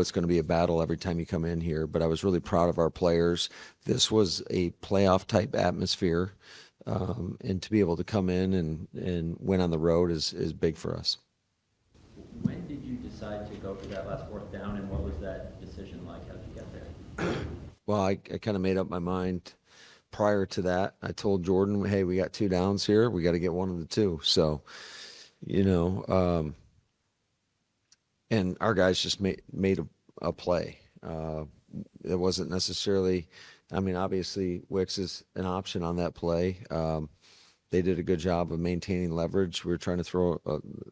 it's going to be a battle every time you come in here, but I was really proud of our players. This was a playoff type atmosphere, and to be able to come in and win on the road is big for us. When did you decide to go for that last fourth down, and what was that decision like? How did you get there? Well, I kind of made up my mind prior to that. I told Jordan, hey, we got 2 downs here. We got to get one of the 2. So, you know, and our guys just made a play. It wasn't necessarily, I mean, obviously Wicks is an option on that play. They did a good job of maintaining leverage. We were trying to throw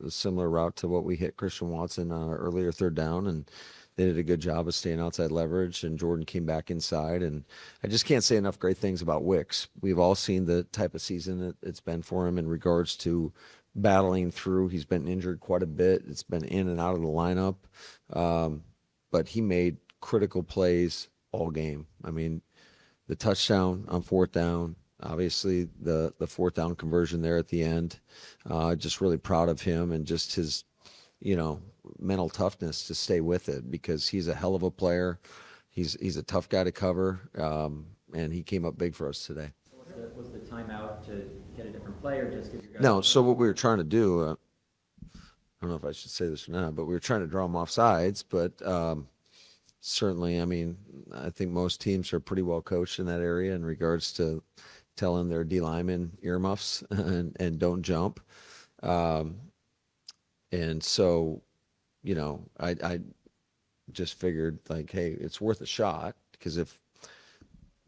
a similar route to what we hit Christian Watson on our earlier 3rd down, and they did a good job of staying outside leverage, and Jordan came back inside. And I just can't say enough great things about Wicks. We've all seen the type of season that it's been for him in regards to battling through. He's been injured quite a bit. It's been in and out of the lineup. But he made critical plays all game. I mean, the touchdown on 4th down, obviously the 4th down conversion there at the end. Just really proud of him and just his, mental toughness to stay with it, because he's a hell of a player. He's a tough guy to cover, and he came up big for us today. Was the timeout to get a different play, or just give your guys? No, so what we were trying to do, I don't know if I should say this or not, but we were trying to draw them off sides. But certainly, I mean, I think most teams are pretty well coached in that area in regards to telling their D linemen earmuffs and don't jump. And so, I just figured, like, hey, it's worth a shot, because if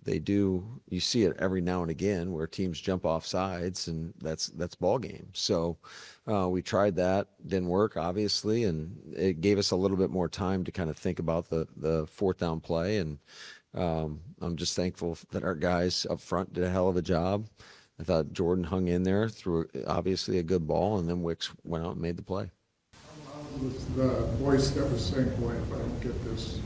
they do, you see it every now and again where teams jump off sides, and that's ball game. So we tried that, didn't work, obviously, and it gave us a little bit more time to kind of think about the 4th down play. And I'm just thankful that our guys up front did a hell of a job. I thought Jordan hung in there through obviously a good ball, and then Wicks went out and made the play. Was the voice that was saying, boy, if I don't get this,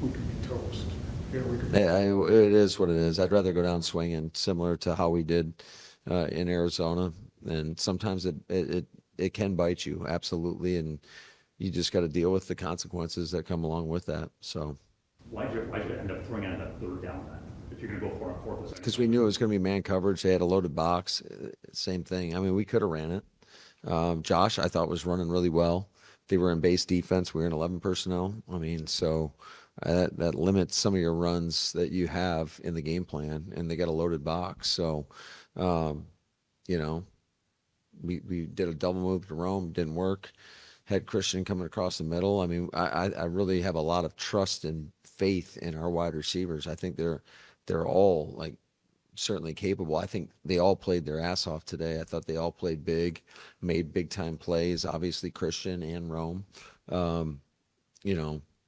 we could be toast. It is what it is. I'd rather go down swinging, similar to how we did in Arizona. And sometimes it can bite you, absolutely, and you just got to deal with the consequences that come along with that. So why'd you end up throwing on that 3rd down then, if you're going to go for a 4th? Because we knew it was going to be man coverage. They had a loaded box. Same thing. I mean, we could have ran it. Josh, I thought, was running really well. They were in base defense. We were in 11 personnel. I mean, so that limits some of your runs that you have in the game plan, and they got a loaded box. So, we did a double move to Rome, didn't work. Had Christian coming across the middle. I mean, I really have a lot of trust and faith in our wide receivers. I think they're all, like, certainly capable. I think they all played their ass off today. I thought they all played big, made big time plays, obviously Christian and Rome.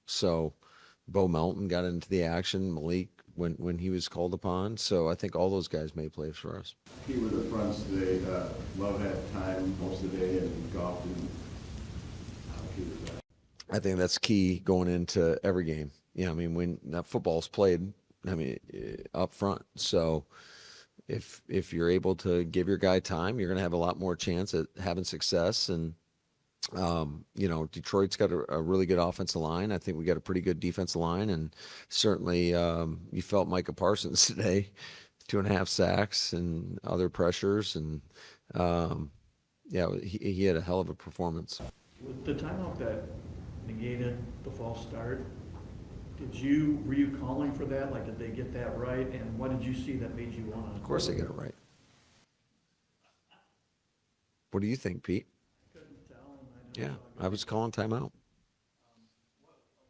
So Bo Melton got into the action, Malik when he was called upon. So I think all those guys made plays for us. Key with the fronts today, Love had time most of the day, and Goff didn't. How key was that? I think that's key going into every game. I mean, when that football's played, up front. So if you're able to give your guy time, you're going to have a lot more chance at having success. And, Detroit's got a really good offensive line. I think we got a pretty good defensive line. And certainly you felt Micah Parsons today, 2.5 sacks and other pressures. And, he had a hell of a performance. With the timeout that negated the false start, were you calling for that? Like, did they get that right? And what did you see that made you want to? Of course they get it right. What do you think, Pete? I couldn't tell. Yeah, I was calling timeout. What did you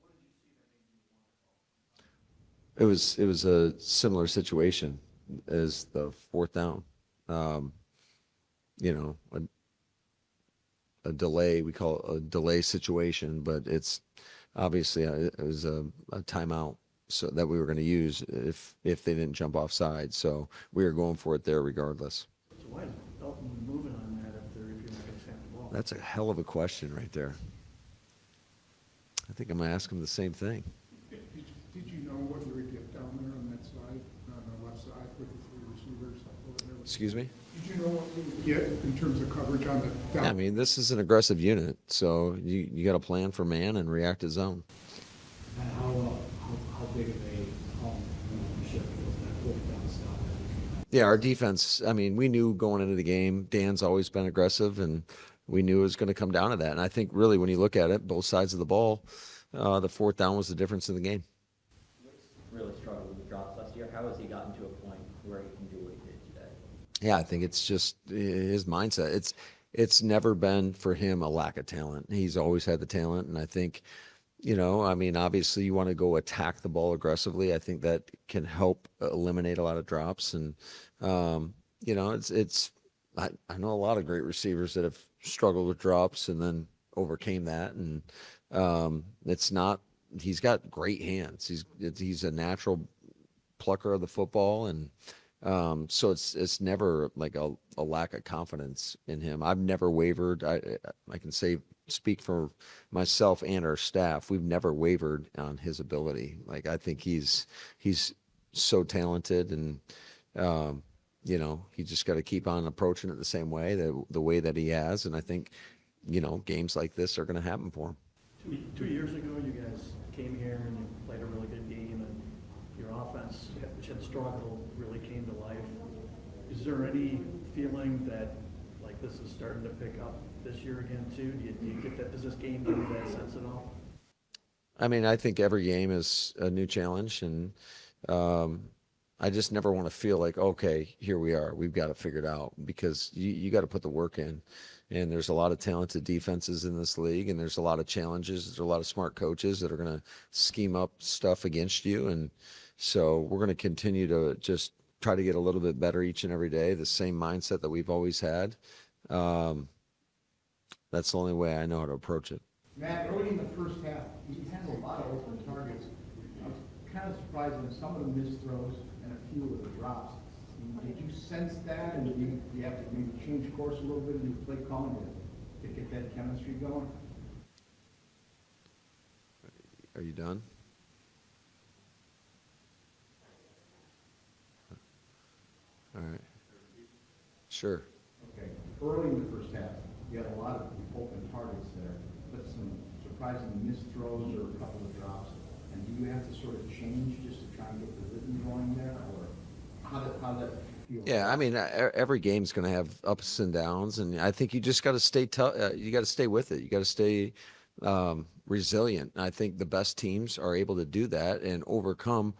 see that made you want to call? It was a similar situation as the 4th down. A delay, we call it a delay situation, but it's obviously it was a timeout so that we were going to use if they didn't jump offside. So we were going for it there regardless. So why is Belton moving on that if you're not going to snap the ball? That's a hell of a question right there. I think I'm going to ask him the same thing. Did you know what you would get down there on that side, on the left side with the 3 receivers? Excuse me? Did you you know what you get in terms of coverage on the down? Yeah, I mean, this is an aggressive unit, so you got to plan for man and react to zone. And how big of a ownership was that fourth down stop? Yeah, our defense, I mean, we knew going into the game, Dan's always been aggressive, and we knew it was going to come down to that. And I think really when you look at it, both sides of the ball, the fourth down was the difference in the game. Really struggled with drops last year. How has he gotten to a point where he can do what he did today? Yeah, I think it's just his mindset. It's never been for him a lack of talent. He's always had the talent, and I think, I mean, obviously you want to go attack the ball aggressively. I think that can help eliminate a lot of drops, and I know a lot of great receivers that have struggled with drops and then overcame that, and it's not. He's got great hands. He's a natural plucker of the football, and so it's never like a lack of confidence in him. I've never wavered. I can speak for myself and our staff. We've never wavered on his ability. Like, I think he's so talented, and he just got to keep on approaching it the same way, the way that he has. And I think games like this are going to happen for him. 2 years ago, you guys came here and you played a really good game, and your offense, which had struggled, really came to life. Is there any feeling that like this is starting to pick up this year again too? Do you get that? Does this game give you that sense at all? I mean, I think every game is a new challenge, and I just never want to feel like, okay, here we are, we've got it figured out, because you got to put the work in. And there's a lot of talented defenses in this league, and there's a lot of challenges. There's a lot of smart coaches that are going to scheme up stuff against you. And so we're going to continue to just try to get a little bit better each and every day, the same mindset that we've always had. That's the only way I know how to approach it. Matt, early in the first half, he had a lot of open targets. I was kind of surprised with some of the missed throws and a few of the drops. Did you sense that, and do you have to maybe change course a little bit in your play calling to get that chemistry going? Are you done? All right. Sure. Okay. Early in the first half, you had a lot of open targets there, but some surprising missed throws or a couple of drops. And do you have to sort of change just to try and get the rhythm going there, or how that feel? Yeah, I mean, every game's going to have ups and downs, and I think you just got to stay you got to stay with it. You got to stay resilient. And I think the best teams are able to do that and overcome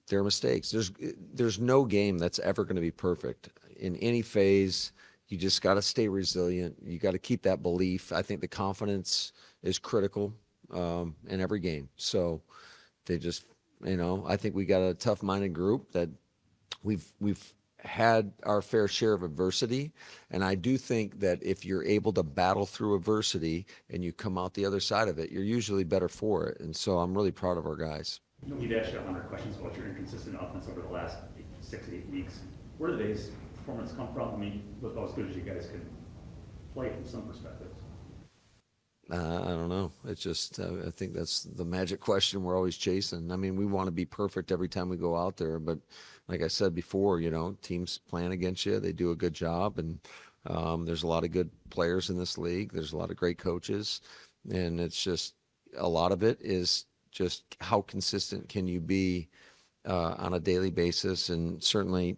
their mistakes. There's no game that's ever going to be perfect in any phase. You just got to stay resilient. You got to keep that belief. I think the confidence is critical in every game. So they just, I think we got a tough-minded group that we've had our fair share of adversity, and I do think that if you're able to battle through adversity and you come out the other side of it, you're usually better for it. And so I'm really proud of our guys. We've asked you 100 questions about your inconsistent offense over the last 6 to 8 weeks. Where did today's performance come from? I mean, was about as good as you guys could play from some perspectives. I don't know. It's just, I think that's the magic question we're always chasing. I mean, we want to be perfect every time we go out there, but like I said before, teams plan against you. They do a good job, and there's a lot of good players in this league. There's a lot of great coaches, and it's just, a lot of it is just how consistent can you be on a daily basis. And certainly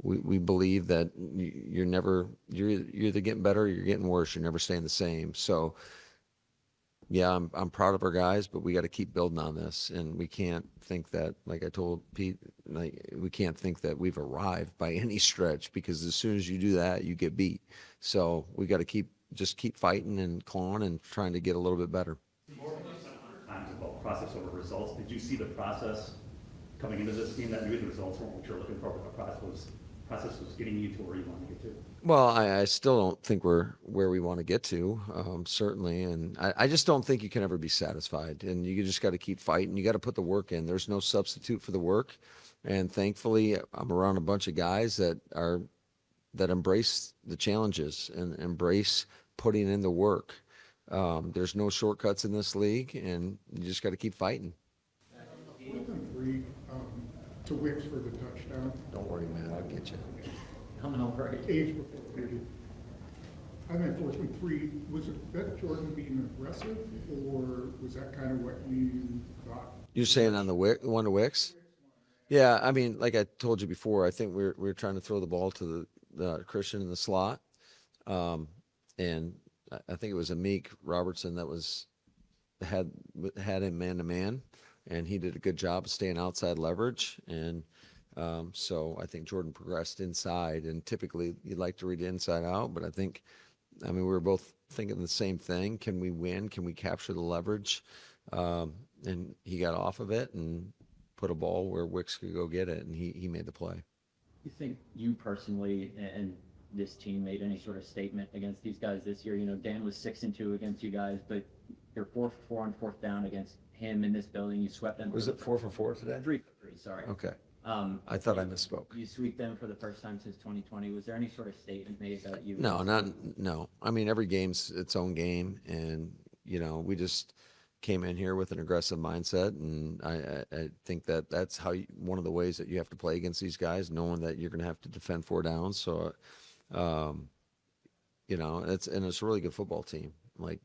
we believe that you're either getting better or you're getting worse. You're never staying the same. So yeah, I'm proud of our guys, but we got to keep building on this, and we can't think that, like I told Pete, we can't think that we've arrived by any stretch, because as soon as you do that, you get beat. So we got to keep fighting and clawing and trying to get a little bit better. Times about process over results. Did you see the process coming into this game, that maybe the results weren't what you're looking for, but the process was getting you to where you want to get to? Well, I still don't think we're where we want to get to, certainly. And I just don't think you can ever be satisfied. And you just got to keep fighting. You got to put the work in. There's no substitute for the work. And thankfully, I'm around a bunch of guys that embrace the challenges and embrace putting in the work. There's no shortcuts in this league, and you just got to keep fighting. Within 3 to Wicks for the touchdown. Don't worry, man. I'll get you. coming over it. age before, maybe. I mean, unfortunately, three, was it that Jordan being aggressive, or was that kind of what you thought? You're saying on the one to Wicks? Yeah, I mean, like I told you before, I think we're trying to throw the ball to the Christian in the slot, and I think it was Amik Robertson that had him man to man, and he did a good job of staying outside leverage, and so I think Jordan progressed inside, and typically you'd like to read inside out, but I mean, we were both thinking the same thing. Can we win? Can we capture the leverage? And he got off of it and put a ball where Wicks could go get it, and he made the play. You think you personally and this team made any sort of statement against these guys this year? You know, Dan was 6-2 against you guys, but you're 4 for 4 on fourth down against him in this building. You swept them. Was it 4 for 4 today? 3 for 3, sorry. Okay. I thought I misspoke. You sweep them for the first time since 2020. Was there any sort of statement made that you? No. I mean, every game's its own game, and you know, we just came in here with an aggressive mindset, and I think that's one of the ways that you have to play against these guys, knowing that you're going to have to defend 4 downs. So, you know, it's a really good football team. Like,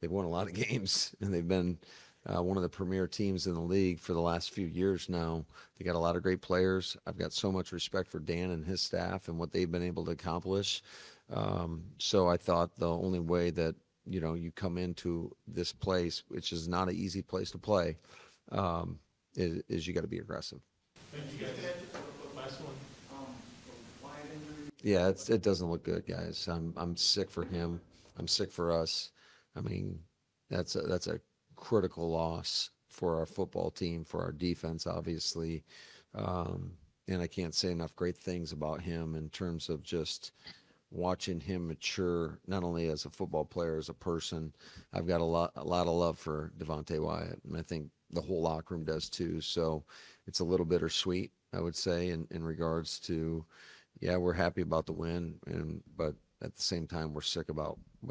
they've won a lot of games, and they've been one of the premier teams in the league for the last few years now. They got a lot of great players. I've got so much respect for Dan and his staff and what they've been able to accomplish. So I thought the only way that, you know, you come into this place, which is not an easy place to play, is you got to be aggressive. Yeah, it doesn't look good, guys. I'm sick for him. I'm sick for us. I mean, that's a critical loss for our football team, for our defense, obviously. And I can't say enough great things about him in terms of just watching him mature, not only as a football player, as a person. I've got a lot of love for Devontae Wyatt, and I think the whole locker room does too. So it's a little bittersweet, I would say, in regards to, yeah, we're happy about the win, but at the same time, we're sick about